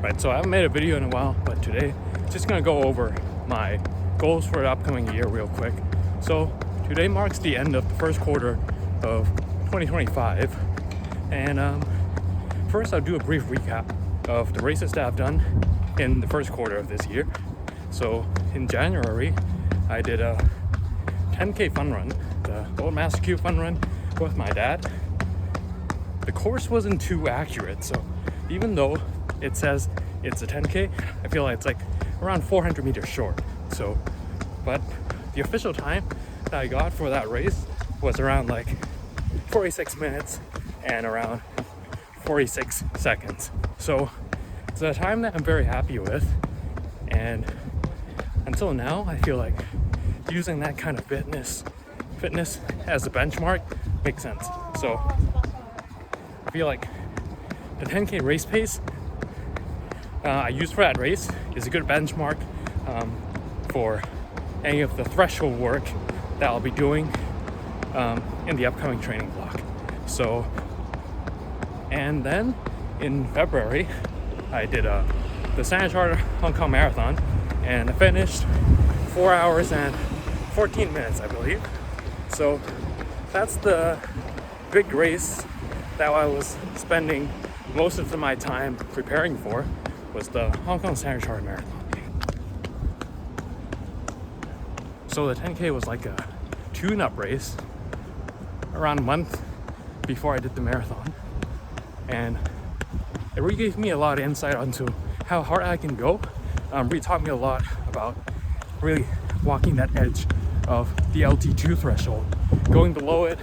Right, so I haven't made a video in a while, but today just gonna go over my goals for the upcoming year real quick. So today marks the end of the first quarter of 2025, and first I'll do a brief recap of the races that I've done in the first quarter of this year. So in January, I did a 10K fun run, the Old Master Q fun run with my dad. The course wasn't too accurate, so even though it says it's a 10K, I feel like it's like around 400 meters short. So, but the official time that I got for that race was around like 46 minutes and around 46 seconds. So it's a time that I'm very happy with, and until now I feel like using that kind of fitness as a benchmark makes sense. So I feel like the 10K race pace I use for that race is a good benchmark for any of the threshold work that I'll be doing in the upcoming training block. So, and then in February, I did the Standard Chartered Hong Kong Marathon, and I finished 4 hours and 14 minutes, I believe. So that's the big race that I was spending most of my time preparing for, was the Hong Kong Standard Chartered Marathon. So the 10K was like a tune-up race around a month before I did the marathon, and it really gave me a lot of insight onto how hard I can go. Really taught me a lot about really walking that edge of the LT2 threshold, going below it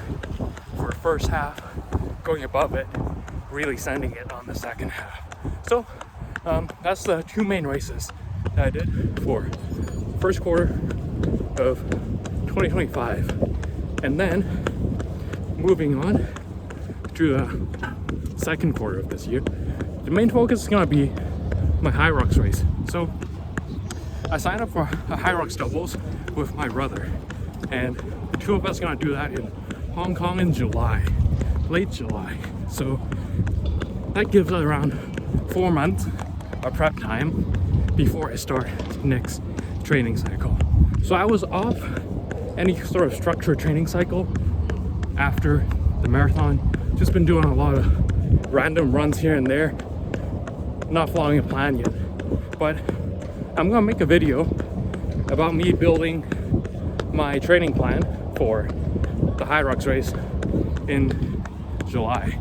for the first half, going above it, really sending it on the second half. So that's the two main races that I did for first quarter of 2025. And then moving on to the second quarter of this year, the main focus is going to be my Hyrox race. So I signed up for a Hyrox doubles with my brother, and the two of us are going to do that in Hong Kong in July, late July. So that gives us around 4 months of prep time before I start the next training cycle. So I was off any sort of structured training cycle after the marathon. Just been doing a lot of random runs here and there, not following a plan yet. But I'm gonna make a video about me building my training plan for the Hyrox race in July.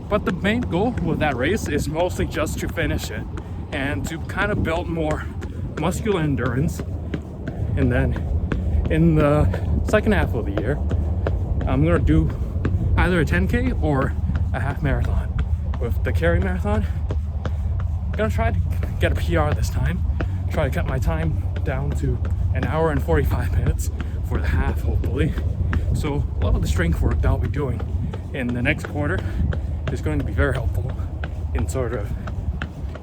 But the main goal with that race is mostly just to finish it and to kind of build more muscular endurance. And then in the second half of the year, I'm gonna do either a 10K or a half marathon. With the Cary Marathon, I'm gonna try to get a PR this time, try to cut my time down to 1 hour and 45 minutes for the half, hopefully. So a lot of the strength work that I'll be doing in the next quarter is going to be very helpful in sort of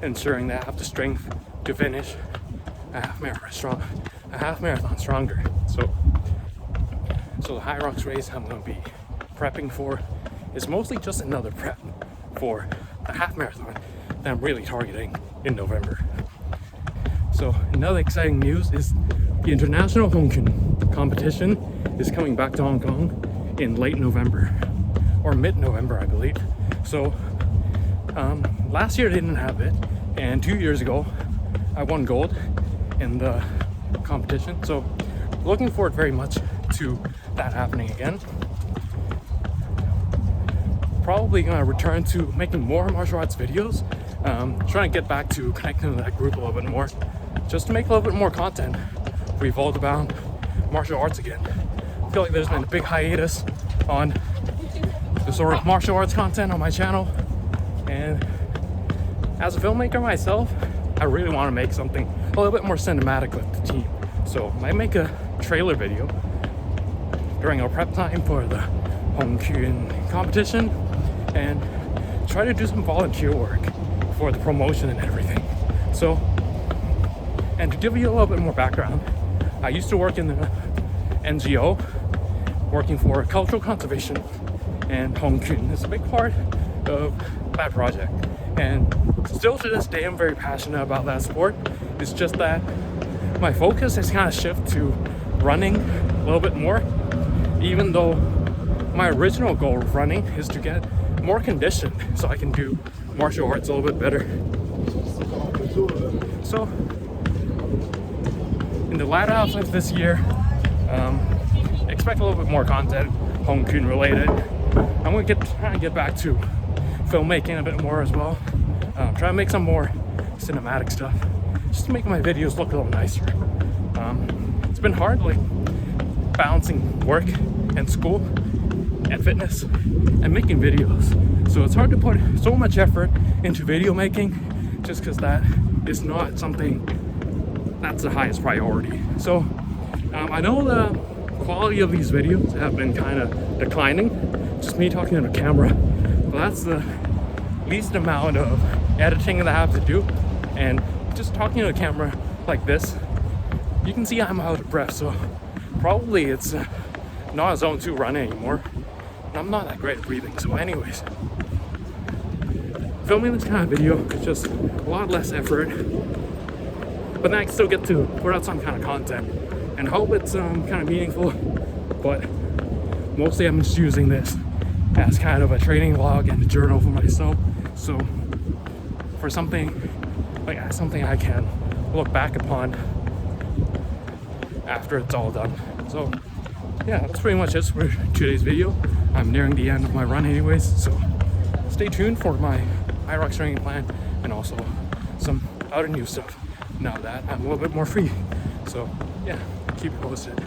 ensuring that I have the strength to finish a half marathon stronger. So the Hyrox race I'm going to be prepping for is mostly just another prep for the half marathon that I'm really targeting in November. So another exciting news is the International Hong Kong competition is coming back to Hong Kong in late November or mid-November, I believe. So last year I didn't have it, and 2 years ago I won gold in the competition. So looking forward very much to that happening again. Probably gonna return to making more martial arts videos, trying to get back to connecting with that group a little bit more, just to make a little bit more content revolved around martial arts again. I feel like there's been a big hiatus on the sort of martial arts content on my channel, and as a filmmaker myself, I really want to make something a little bit more cinematic with the team. So I might make a trailer video during our prep time for the Hong Kong competition and try to do some volunteer work for the promotion and everything. So, and to give you a little bit more background, I used to work in the NGO working for cultural conservation, and Hong Kong is a big part of that project. And still to this day, I'm very passionate about that sport. It's just that my focus has kind of shifted to running a little bit more, even though my original goal of running is to get more conditioned so I can do martial arts a little bit better. So in the latter half of this year, expect a little bit more content, home Kuen related. I'm going to try and get back to filmmaking a bit more as well. Try to make some more cinematic stuff, just to make my videos look a little nicer. It's been hard, like balancing work and school and fitness and making videos. So it's hard to put so much effort into video making just because that is not something that's the highest priority. So I know the quality of these videos have been kind of declining, just me talking on a camera, but that's the least amount of editing that I have to do. And just talking to a camera like this, you can see I'm out of breath, so probably it's not a zone 2 run anymore. And I'm not that great at breathing, so anyways, filming this kind of video is just a lot less effort, but then I can still get to put out some kind of content and hope it's kind of meaningful. But mostly I'm just using this as kind of a training log and a journal for myself, so for something I can look back upon after it's all done. So yeah, that's pretty much it for today's video. I'm nearing the end of my run anyways, so stay tuned for my Hyrox training plan and also some other new stuff now that I'm a little bit more free. So yeah, keep it posted.